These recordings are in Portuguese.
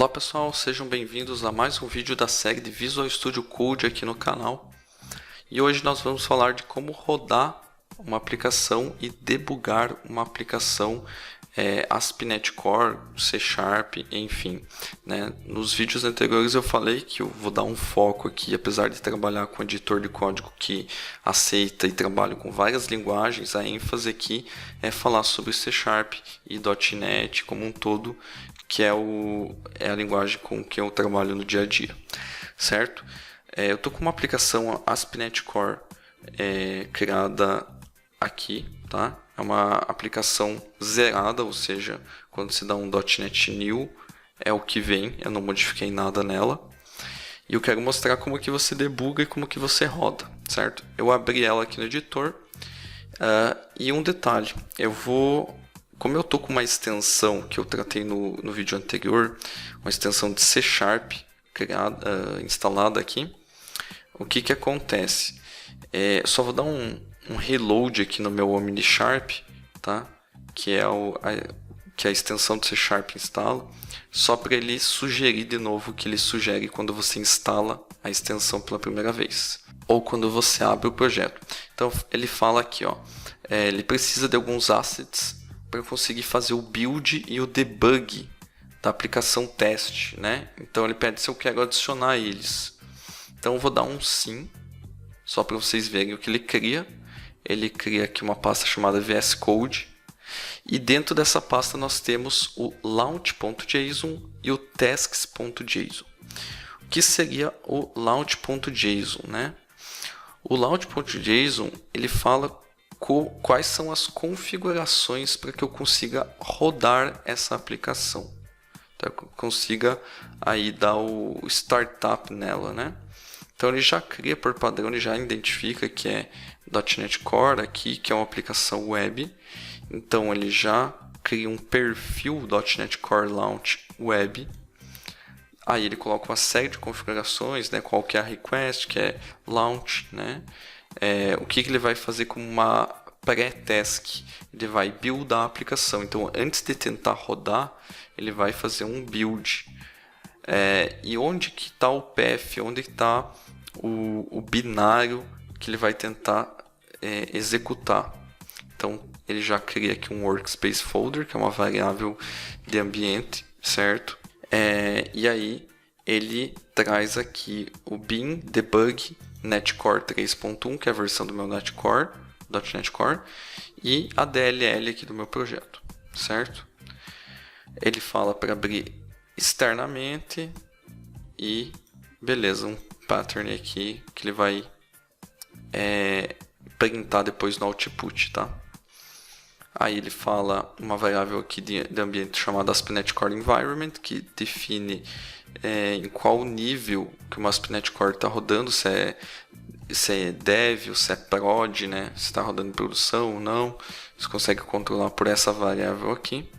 Olá pessoal, sejam bem-vindos a mais um vídeo da série de Visual Studio Code aqui no canal. E hoje nós vamos falar de como rodar uma aplicação e debugar uma aplicação ASP.NET Core, C Sharp, enfim. Nos vídeos anteriores eu falei que eu vou dar um foco aqui, apesar de trabalhar com editor de código que aceita e trabalho com várias linguagens, a ênfase aqui é falar sobre C Sharp e .NET como um todo, que é a linguagem com que eu trabalho no dia a dia, certo? Eu estou com uma aplicação ASP.NET Core criada aqui, tá? É uma aplicação zerada, ou seja, quando se dá um .NET New, é o que vem, eu não modifiquei nada nela. E eu quero mostrar como que você debuga e como que você roda, certo? Eu abri ela aqui no editor, e um detalhe, como eu estou com uma extensão que eu tratei no vídeo anterior, uma extensão de C Sharp instalada aqui, o que acontece? Só vou dar um reload aqui no meu Omni Sharp, tá? que é a extensão de C Sharp instala, só para ele sugerir de novo o que ele sugere quando você instala a extensão pela primeira vez, ou quando você abre o projeto. Então ele fala aqui, ele precisa de alguns assets para conseguir fazer o build e o debug da aplicação teste, Então ele pede se eu quero adicionar eles. Então eu vou dar um sim, só para vocês verem o que ele cria. Ele cria aqui uma pasta chamada VS Code, e dentro dessa pasta nós temos o launch.json e o tasks.json. O que seria o launch.json, O launch.json ele fala quais são as configurações para que eu consiga rodar essa aplicação, então eu consiga aí dar o startup nela, Então ele já cria por padrão, ele já identifica que é .NET Core aqui, que é uma aplicação web. Então ele já cria um perfil .NET Core Launch Web. Aí ele coloca uma série de configurações, qual que é a request, que é launch, o que ele vai fazer como uma pré-task. Ele vai buildar a aplicação. Então antes de tentar rodar, ele vai fazer um build. E onde que está o path, onde está o binário que ele vai tentar executar. Então ele já cria aqui um workspace folder, que é uma variável de ambiente, certo? E aí ele traz aqui o bin debug netcore 3.1, que é a versão do meu .NET Core, e a DLL aqui do meu projeto, certo? Ele fala para abrir externamente e beleza, um pattern aqui que ele vai printar depois no output, tá? Aí ele fala uma variável aqui de ambiente chamada ASP.NET Core Environment, que define em qual nível que o ASP.NET Core está rodando, se é dev ou se é prod, se está rodando em produção ou não. Você consegue controlar por essa variável aqui.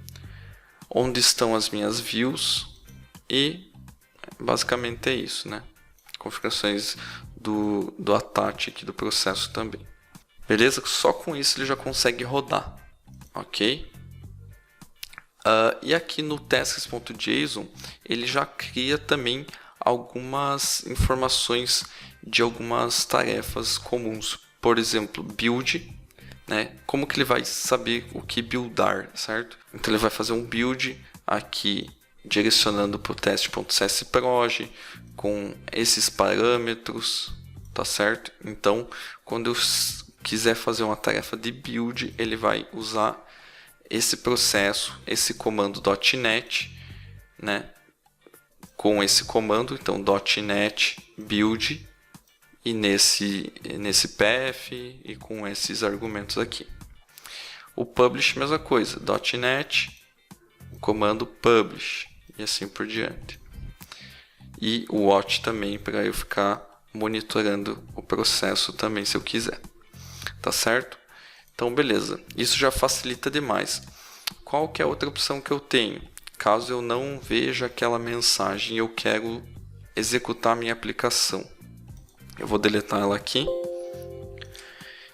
Onde estão as minhas views, e basicamente é isso, Configurações do attach aqui do processo também. Beleza? Só com isso ele já consegue rodar, ok? E aqui no tasks.json ele já cria também algumas informações de algumas tarefas comuns. Por exemplo, build, como que ele vai saber o que buildar, certo? Então ele vai fazer um build aqui direcionando para o test.csproj com esses parâmetros, tá certo? Então quando eu quiser fazer uma tarefa de build, ele vai usar esse processo, esse comando .NET, com esse comando, então .NET build, e nesse path e com esses argumentos aqui. O publish, mesma coisa, .NET, o comando publish, e assim por diante. E o watch também, para eu ficar monitorando o processo também, se eu quiser. Tá certo? Então, beleza. Isso já facilita demais. Qual que é a outra opção que eu tenho? Caso eu não veja aquela mensagem e eu quero executar a minha aplicação. Eu vou deletar ela aqui.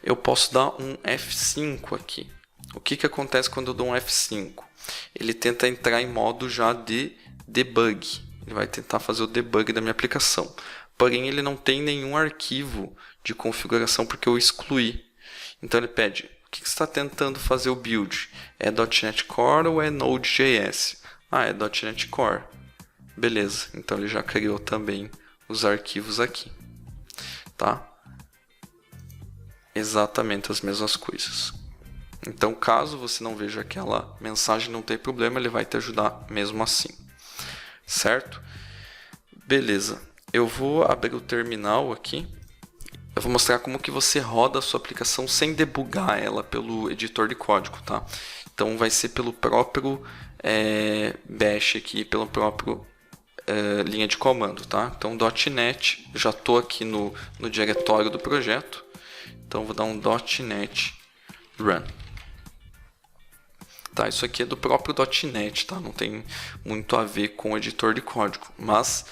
Eu posso dar um F5 aqui. O que acontece quando eu dou um F5? Ele tenta entrar em modo já de debug. Ele vai tentar fazer o debug da minha aplicação. Porém, ele não tem nenhum arquivo de configuração porque eu excluí. Então ele pede, o que você está tentando fazer o build? É .NET Core ou é Node.js? Ah, é .NET Core. Beleza, então ele já criou também os arquivos aqui. Tá? Exatamente as mesmas coisas. Então, caso você não veja aquela mensagem, não tem problema, ele vai te ajudar mesmo assim. Certo? Beleza. Eu vou abrir o terminal aqui. Eu vou mostrar como que você roda a sua aplicação sem debugar ela pelo editor de código, tá? Então vai ser pelo próprio bash aqui, pelo próprio linha de comando, tá? Então .NET, já estou aqui no diretório do projeto. Então vou dar um .NET Run. Tá, isso aqui é do próprio .NET, tá? Não tem muito a ver com o editor de código, mas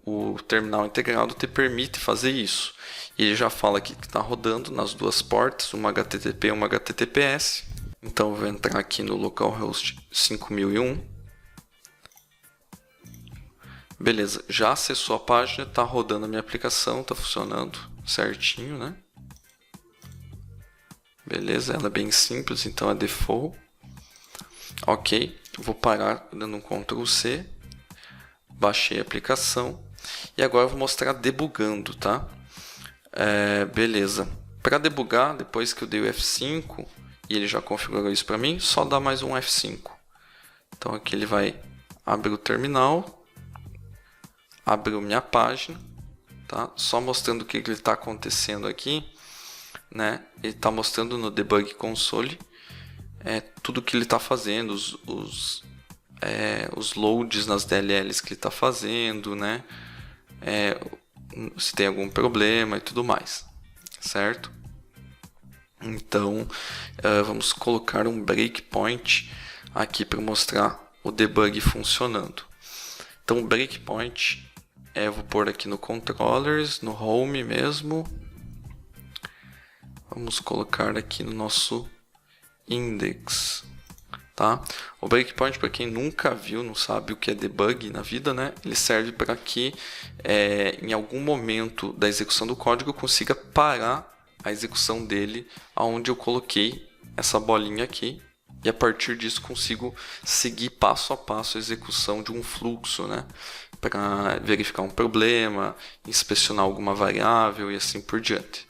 o terminal integrado te permite fazer isso. E ele já fala aqui que está rodando nas duas portas, uma HTTP e uma HTTPS. Então eu vou entrar aqui no localhost 5001. Beleza, já acessou a página, está rodando a minha aplicação, está funcionando certinho, né? Beleza, ela é bem simples, então é default. Ok, vou parar dando um Ctrl C. Baixei a aplicação. E agora eu vou mostrar debugando, tá? Beleza. Para debugar, depois que eu dei o F5 e ele já configurou isso para mim, só dá mais um F5. Então aqui ele vai abrir o terminal, abriu minha página, tá? Só mostrando o que está acontecendo aqui, né? Ele está mostrando no Debug Console tudo o que ele está fazendo, os loads nas DLLs que ele está fazendo, né? Se tem algum problema e tudo mais, certo? Então, vamos colocar um breakpoint aqui para mostrar o debug funcionando. Então, o breakpoint eu vou pôr aqui no controllers, no home mesmo. Vamos colocar aqui no nosso index. Tá? O breakpoint, para quem nunca viu, não sabe o que é debug na vida, né? Ele serve para que em algum momento da execução do código eu consiga parar a execução dele aonde eu coloquei essa bolinha aqui, e a partir disso consigo seguir passo a passo a execução de um fluxo, né? Para verificar um problema, inspecionar alguma variável e assim por diante.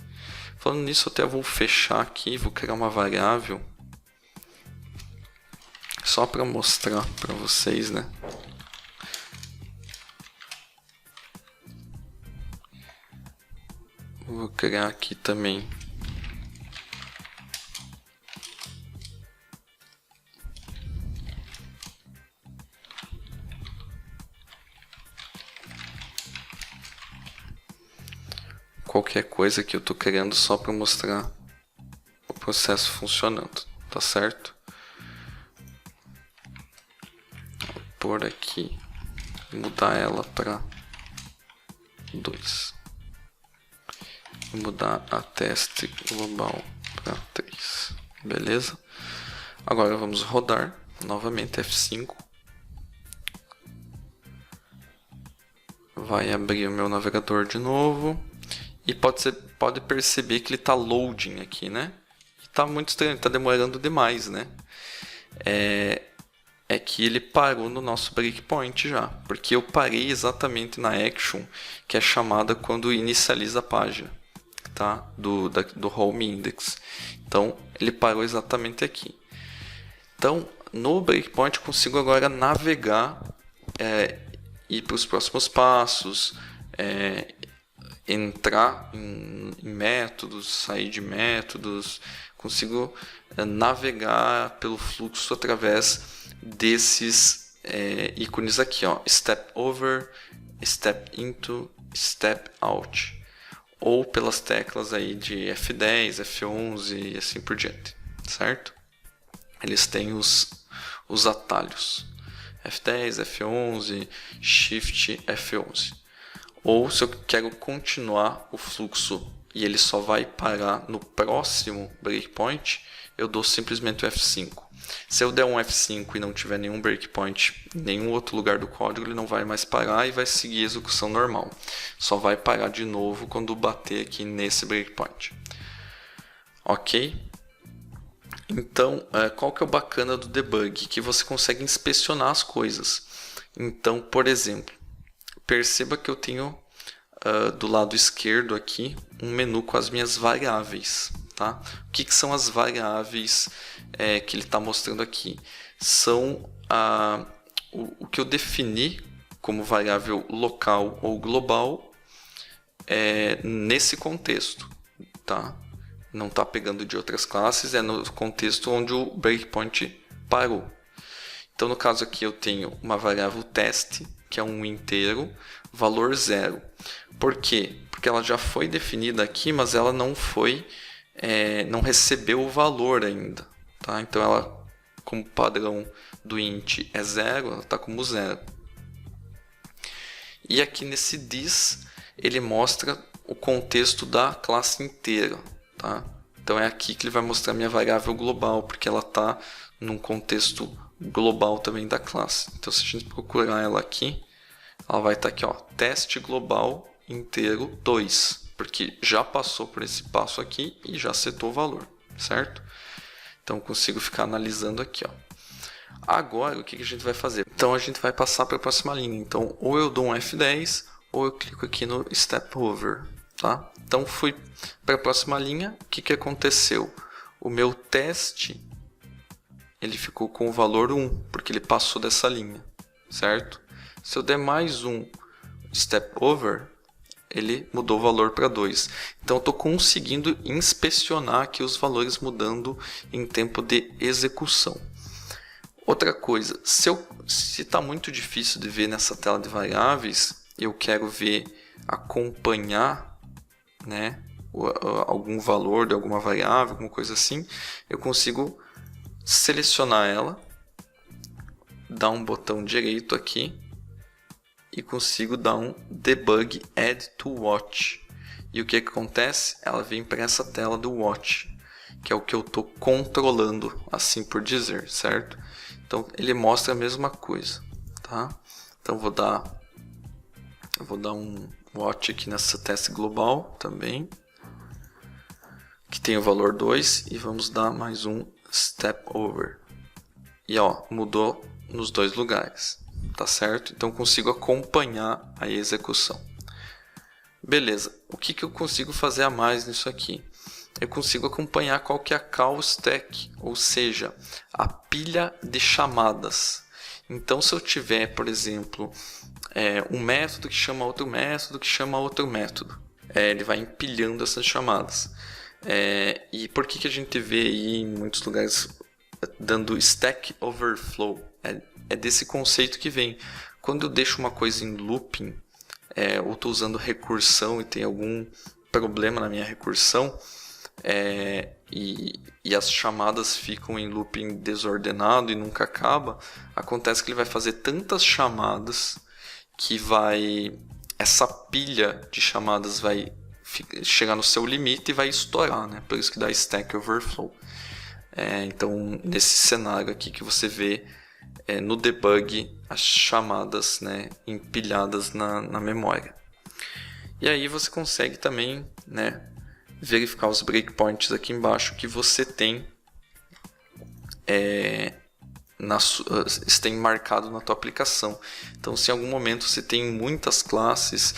Falando nisso, até vou fechar aqui, vou criar uma variável só para mostrar para vocês, né? Vou criar aqui também qualquer coisa que eu estou criando só para mostrar o processo funcionando, tá certo? Vou pôr aqui, mudar ela para 2. Mudar a teste global para 3. Beleza? Agora vamos rodar novamente F5. Vai abrir o meu navegador de novo. E pode perceber que ele está loading aqui, né? Está muito estranho, está demorando demais, né? É que ele parou no nosso breakpoint já. Porque eu parei exatamente na action, que é chamada quando inicializa a página. Tá? Do home index. Então ele parou exatamente aqui. Então no breakpoint eu consigo agora navegar, ir para os próximos passos, entrar em métodos, sair de métodos, consigo navegar pelo fluxo através desses ícones aqui, ó, step over, step into, step out, ou pelas teclas aí de F10, F11 e assim por diante, certo? Eles têm os atalhos F10, F11, Shift F11. Ou se eu quero continuar o fluxo e ele só vai parar no próximo breakpoint, eu dou simplesmente o F5. Se eu der um F5 e não tiver nenhum breakpoint em nenhum outro lugar do código, ele não vai mais parar e vai seguir a execução normal. Só vai parar de novo quando bater aqui nesse breakpoint. Ok? Então, qual que é o bacana do debug? Que você consegue inspecionar as coisas. Então, por exemplo, perceba que eu tenho do lado esquerdo aqui um menu com as minhas variáveis. Tá? O que são as variáveis que ele está mostrando aqui? São o que eu defini como variável local ou global nesse contexto. Tá? Não está pegando de outras classes, é no contexto onde o breakpoint parou. Então, no caso aqui, eu tenho uma variável teste, que é um inteiro, valor 0. Por quê? Porque ela já foi definida aqui, mas ela não foi, não recebeu o valor ainda. Tá? Então, ela, como padrão do int é 0, ela está como 0. E aqui nesse this, ele mostra o contexto da classe inteira. Tá? Então é aqui que ele vai mostrar a minha variável global, porque ela está num contexto global também da classe. Então se a gente procurar ela aqui, ela vai estar aqui, ó, teste global inteiro 2, porque já passou por esse passo aqui e já setou o valor, certo? Então eu consigo ficar analisando aqui, ó. Agora o que a gente vai fazer? Então a gente vai passar para a próxima linha. Então ou eu dou um F10 ou eu clico aqui no Step Over. Tá? Então fui para a próxima linha. O que aconteceu? O meu teste ele ficou com o valor 1, porque ele passou dessa linha, certo? Se eu der mais um Step Over, ele mudou o valor para 2. Então eu estou conseguindo inspecionar aqui os valores mudando em tempo de execução. Outra coisa, se está muito difícil de ver nessa tela de variáveis, eu quero ver acompanhar, né, algum valor de alguma variável, alguma coisa assim, eu consigo selecionar ela, dar um botão direito aqui e consigo dar um Debug Add to Watch. E o que acontece? Ela vem para essa tela do Watch, que é o que eu estou controlando, assim por dizer, certo? Então ele mostra a mesma coisa, tá? Então eu vou dar um Watch aqui nessa teste global também, que tem o valor 2, e vamos dar mais um Step Over. E ó, mudou nos dois lugares, tá certo? Então consigo acompanhar a execução. Beleza, o que eu consigo fazer a mais nisso aqui? Eu consigo acompanhar qual que é a call stack, ou seja, a pilha de chamadas. Então se eu tiver, por exemplo, um método que chama outro método, que chama outro método, ele vai empilhando essas chamadas. E por que a gente vê aí em muitos lugares dando Stack Overflow? É desse conceito que vem. Quando eu deixo uma coisa em looping, ou estou usando recursão e tem algum problema na minha recursão, e as chamadas ficam em looping desordenado e nunca acaba, acontece que ele vai fazer tantas chamadas que essa pilha de chamadas vai chegar no seu limite e vai estourar, né? Por isso que dá Stack Overflow. Então, nesse cenário aqui que você vê no debug as chamadas, né, empilhadas na memória. E aí você consegue também, né, verificar os breakpoints aqui embaixo que você tem tem marcado na tua aplicação. Então, se em algum momento você tem muitas classes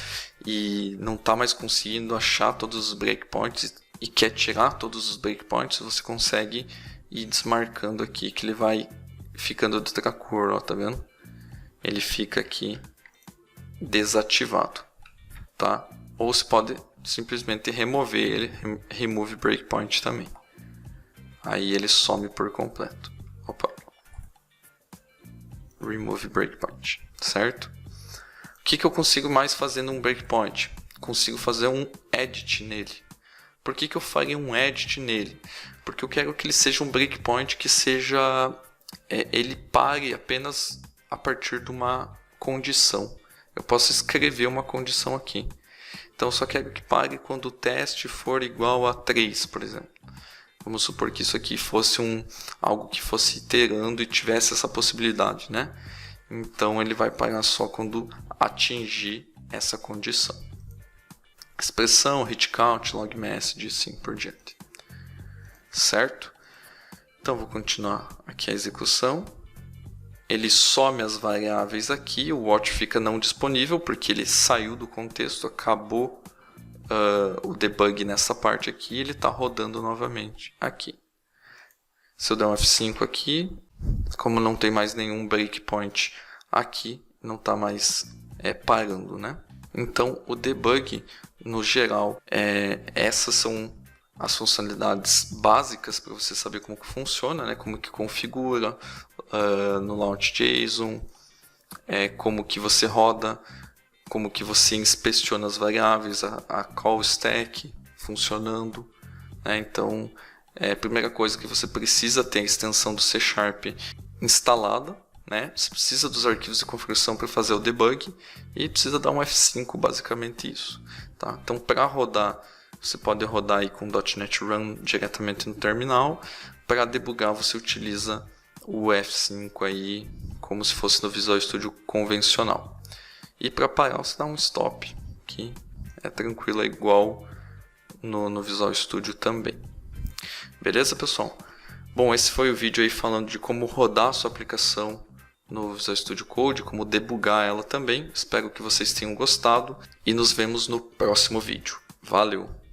e não está mais conseguindo achar todos os breakpoints e quer tirar todos os breakpoints, você consegue ir desmarcando aqui, que ele vai ficando de outra cor, ó, tá vendo? Ele fica aqui desativado, tá? Ou você pode simplesmente remover ele, remove breakpoint também. Aí ele some por completo. Opa. Remove breakpoint, certo? O que eu consigo mais fazer num breakpoint? Consigo fazer um edit nele. Por que eu faria um edit nele? Porque eu quero que ele seja um breakpoint que seja... ele pare apenas a partir de uma condição. Eu posso escrever uma condição aqui. Então Então, só quero que pare quando o teste for igual a 3, por exemplo. Vamos supor que isso aqui fosse algo que fosse iterando e tivesse essa possibilidade, né? Então, ele vai parar só quando atingir essa condição. Expressão, hit count, log message e assim por diante. Certo? Então, vou continuar aqui a execução. Ele some as variáveis aqui, o watch fica não disponível porque ele saiu do contexto, acabou o debug nessa parte aqui, ele está rodando novamente aqui. Se eu der um F5 aqui, como não tem mais nenhum breakpoint aqui, não está mais parando, né? Então, o debug, no geral, essas são as funcionalidades básicas para você saber como que funciona, né? Como que configura no Launch.json, como que você roda, como que você inspeciona as variáveis, a call stack funcionando, né? Então, a primeira coisa que você precisa ter a extensão do C# instalada, né? Você precisa dos arquivos de configuração para fazer o debug e precisa dar um F5, basicamente isso, tá? Então, para rodar, você pode rodar aí com .NET Run diretamente no terminal. Para debugar, você utiliza o F5 aí, como se fosse no Visual Studio convencional. E para parar, você dá um stop, que é tranquilo, é igual no Visual Studio também. Beleza, pessoal? Bom, esse foi o vídeo aí falando de como rodar a sua aplicação no Visual Studio Code, como debugar ela também. Espero que vocês tenham gostado e nos vemos no próximo vídeo. Valeu!